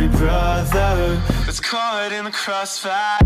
every brother that's caught in the crossfire.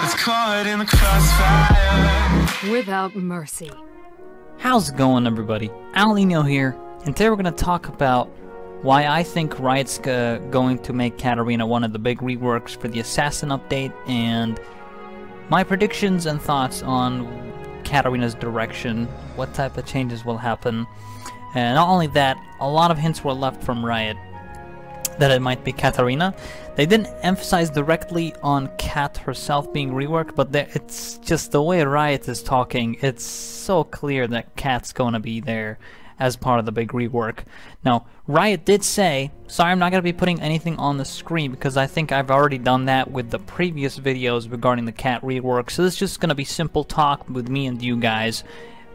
That's caught in the crossfire. Without mercy. How's it going, everybody? Alninio here, and today we're going to talk about why I think Riot's going to make Katarina one of the big reworks for the Assassin update, and my predictions and thoughts on Katarina's direction, what type of changes will happen. And not only that, a lot of hints were left from Riot that it might be Katarina. They didn't emphasize directly on Kat herself being reworked, but it's just the way Riot is talking, it's so clear that Kat's going to be there as part of the big rework. Now, Riot did say, sorry, I'm not going to be putting anything on the screen because I think I've already done that with the previous videos regarding the Kat rework, so this is just going to be simple talk with me and you guys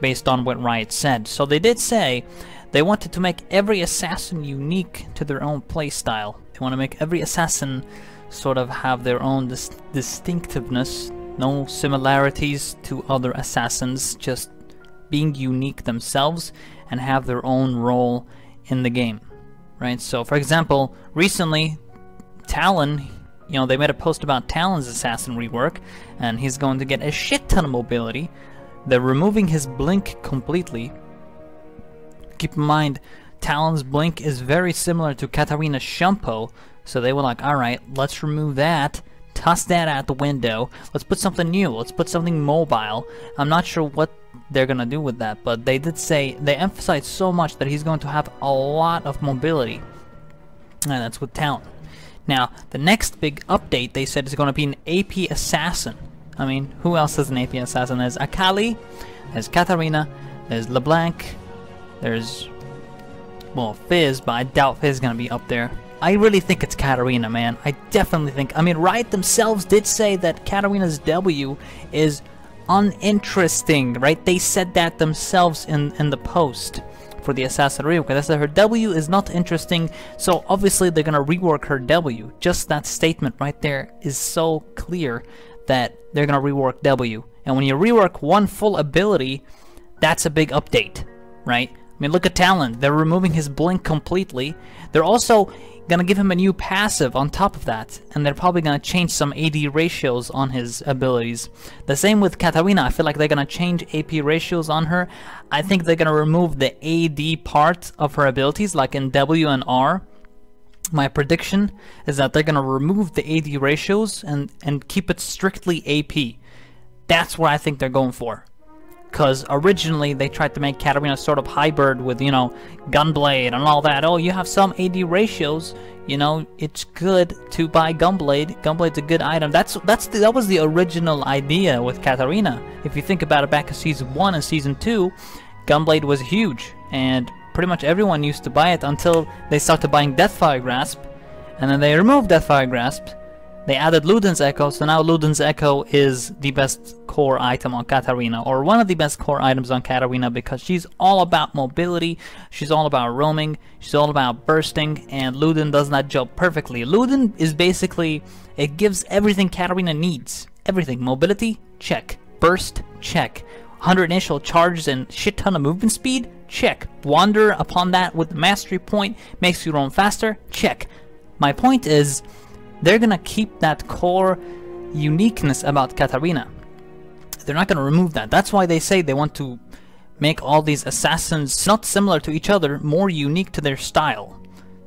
based on what Riot said. So they did say they wanted to make every assassin unique to their own playstyle. They want to make every assassin sort of have their own distinctiveness, no similarities to other assassins, just being unique themselves and have their own role in the game, right? So for example, recently Talon, you know, they made a post about Talon's assassin rework, and he's going to get a shit ton of mobility. They're removing his blink completely. Keep in mind, Talon's blink is very similar to Katarina's Shumpo, so they were like, alright, let's remove that, toss that out the window, let's put something new, let's put something mobile. I'm not sure what they're gonna do with that, but they did say, they emphasized so much that he's going to have a lot of mobility, and that's with Talon. Now, the next big update, they said, is going to be an AP assassin. I mean, who else is an AP assassin? There's Akali, there's Katarina, there's LeBlanc, there's, well, Fizz, but I doubt Fizz is going to be up there. I really think it's Katarina, man. I definitely think, I mean, Riot themselves did say that Katarina's W is uninteresting, right? They said that themselves in the post for the Assassin rework. They said her W is not interesting, so obviously they're going to rework her W. Just that statement right there is so clear that they're going to rework W. And when you rework one full ability, that's a big update, right? I mean, look at Talon. They're removing his blink completely. They're also going to give him a new passive on top of that, and they're probably going to change some AD ratios on his abilities. The same with Katarina. I feel like they're going to change AP ratios on her. I think they're going to remove the AD part of her abilities, like in W and R. My prediction is that they're going to remove the AD ratios and keep it strictly AP. That's what I think they're going for. Because originally they tried to make Katarina sort of hybrid with, you know, Gunblade and all that. Oh, you have some AD ratios, you know, it's good to buy Gunblade. Gunblade's a good item. That was the original idea with Katarina. If you think about it, back in Season 1 and Season 2, Gunblade was huge, and pretty much everyone used to buy it until they started buying Deathfire Grasp, and then they removed Deathfire Grasp. They added Luden's Echo, so now Luden's Echo is the best core item on Katarina, or one of the best core items on Katarina, because she's all about mobility, she's all about roaming, she's all about bursting, and Luden does that job perfectly. Luden is basically, it gives everything Katarina needs. Everything. Mobility? Check. Burst? Check. 100 initial charges and shit ton of movement speed? Check. Wander upon that with the mastery point, makes you roam faster? Check. My point is, they're gonna keep that core uniqueness about Katarina. They're not gonna remove that. That's why they say they want to make all these assassins not similar to each other, more unique to their style.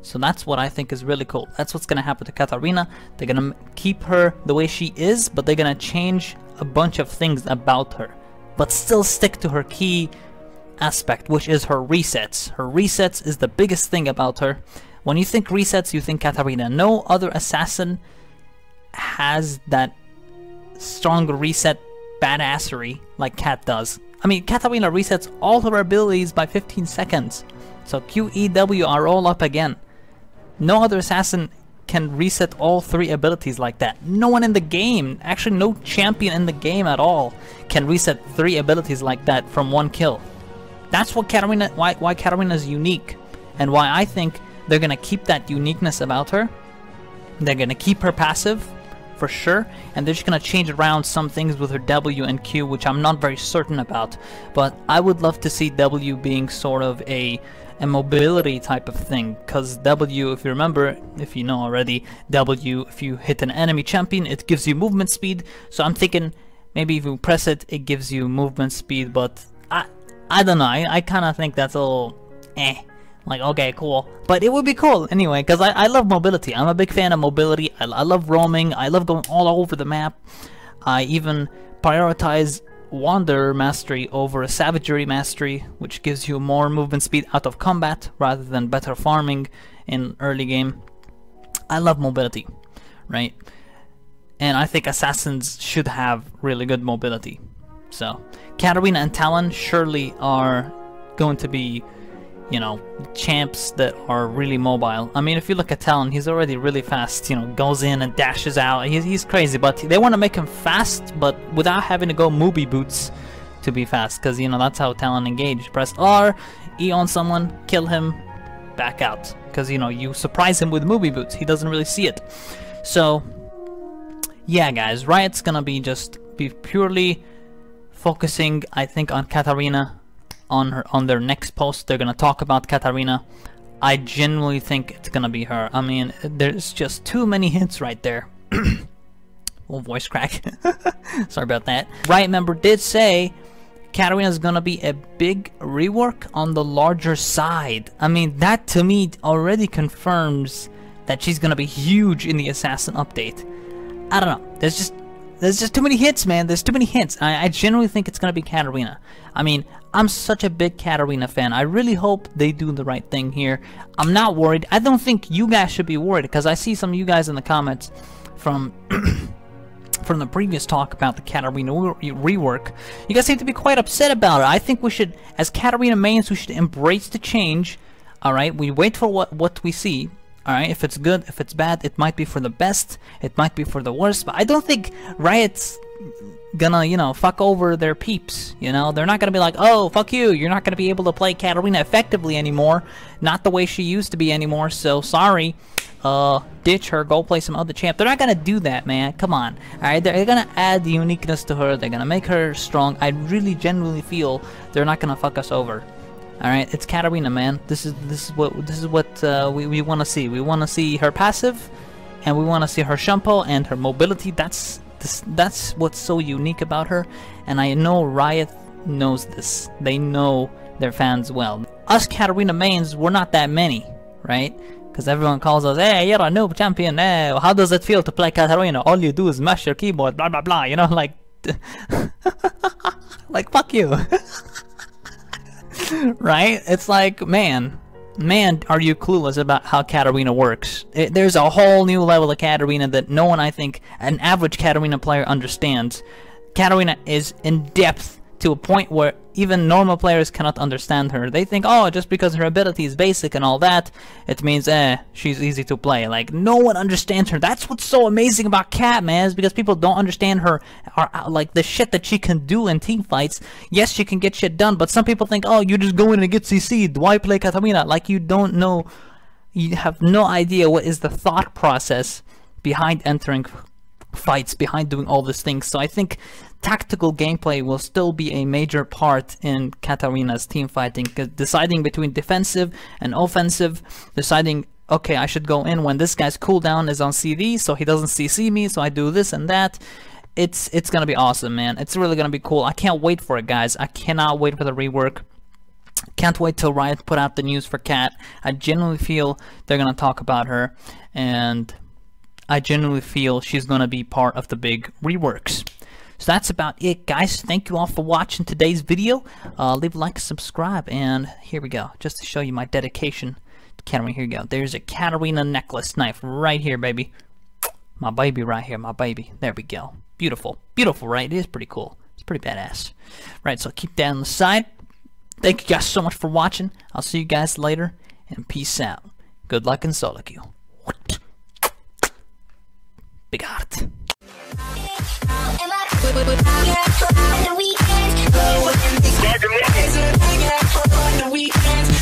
So that's what I think is really cool. That's what's gonna happen to Katarina. They're gonna keep her the way she is, but they're gonna change a bunch of things about her, but still stick to her key aspect, which is her resets. Her resets is the biggest thing about her. When you think resets, you think Katarina. No other assassin has that strong reset badassery like Kat does. I mean, Katarina resets all her abilities by 15 seconds. So Q, E, W are all up again. No other assassin can reset all 3 abilities like that. No one in the game, actually no champion in the game at all, can reset 3 abilities like that from 1 kill. That's what Katarina, why Katarina is unique, and why I think they're gonna keep that uniqueness about her. They're gonna keep her passive, for sure, and they're just gonna change around some things with her W and Q, which I'm not very certain about. But I would love to see W being sort of a a mobility type of thing, because W, if you remember, if you know already, W, if you hit an enemy champion, it gives you movement speed. So I'm thinking maybe if you press it, it gives you movement speed, but I don't know, I kind of think that's a little like, okay, cool, but it would be cool anyway, because I love mobility. I'm a big fan of mobility. I love roaming. I love going all over the map. I even prioritize Wanderer Mastery over a Savagery Mastery, which gives you more movement speed out of combat rather than better farming in early game. I love mobility, right? And I think assassins should have really good mobility. So Katarina and Talon surely are going to be, you know, champs that are really mobile. I mean, if you look at Talon, he's already really fast, you know, goes in and dashes out. He's crazy, but they want to make him fast, but without having to go movie boots to be fast, because, you know, that's how Talon engage. Press R, E on someone, kill him, back out, because, you know, you surprise him with movie boots. He doesn't really see it. So, yeah, guys, Riot's gonna be purely focusing, I think, on Katarina. On their next post, they're gonna talk about Katarina. I genuinely think it's gonna be her. I mean, there's just too many hints right there. Little voice crack. Sorry about that. Riot member did say Katarina's gonna be a big rework on the larger side. I mean, that to me already confirms that she's gonna be huge in the Assassin update. I don't know. There's just too many hints, man. There's too many hints. I genuinely think it's gonna be Katarina. I mean, I'm such a big Katarina fan. I really hope they do the right thing here. I'm not worried. I don't think you guys should be worried, because I see some of you guys in the comments from from the previous talk about the Katarina rework. You guys seem to be quite upset about it. I think we should, as Katarina mains, we should embrace the change. All right, we wait for what we see. All right, if it's good, if it's bad, it might be for the best, it might be for the worst, but I don't think Riot's gonna, you know, fuck over their peeps. You know, they're not gonna be like, oh, fuck you, you're not gonna be able to play Katarina effectively anymore, not the way she used to be anymore, so sorry, ditch her, go play some other champ. They're not gonna do that, man. Come on. Alright, they're gonna add the uniqueness to her, they're gonna make her strong. I really genuinely feel they're not gonna fuck us over. Alright, it's Katarina, man. This is what we want to see. We want to see her passive, and we want to see her shampoo and her mobility. That's what's so unique about her, and I know Riot knows this. They know their fans well. Us Katarina mains, we're not that many, right? Because everyone calls us, hey, you're a noob champion. Hey, how does it feel to play Katarina? All you do is mash your keyboard, blah blah blah. You know, like, like fuck you. Right? It's like, man, are you clueless about how Katarina works? There's a whole new level of Katarina that no one, I think, an average Katarina player understands. Katarina is in depth to a point where even normal players cannot understand her. They think, oh, just because her ability is basic and all that, it means, she's easy to play. Like, no one understands her. That's what's so amazing about Kat, man, is because people don't understand her, or, like, the shit that she can do in team fights. Yes, she can get shit done, but some people think, oh, you just go in and get CC'd. Why play Katarina? Like, you don't know, you have no idea what is the thought process behind entering fights, behind doing all these things. So I think tactical gameplay will still be a major part in Katarina's team fighting, deciding between defensive and offensive, deciding, okay, I should go in when this guy's cooldown is on CD, so he doesn't CC me, so I do this and that. It's gonna be awesome, man. It's really gonna be cool. I can't wait for it, guys. I cannot wait for the rework. Can't wait till Riot put out the news for Kat. I genuinely feel they're gonna talk about her, and I genuinely feel she's gonna be part of the big reworks. So that's about it, guys. Thank you all for watching today's video. Leave a like, subscribe, and here we go. Just to show you my dedication to Katarina. Here we go. There's a Katarina necklace knife right here, baby. My baby right here, my baby. There we go. Beautiful. Beautiful, right? It is pretty cool. It's pretty badass. Right, so keep that on the side. Thank you guys so much for watching. I'll see you guys later, and peace out. Good luck and solo queue. Big heart. On the weekends,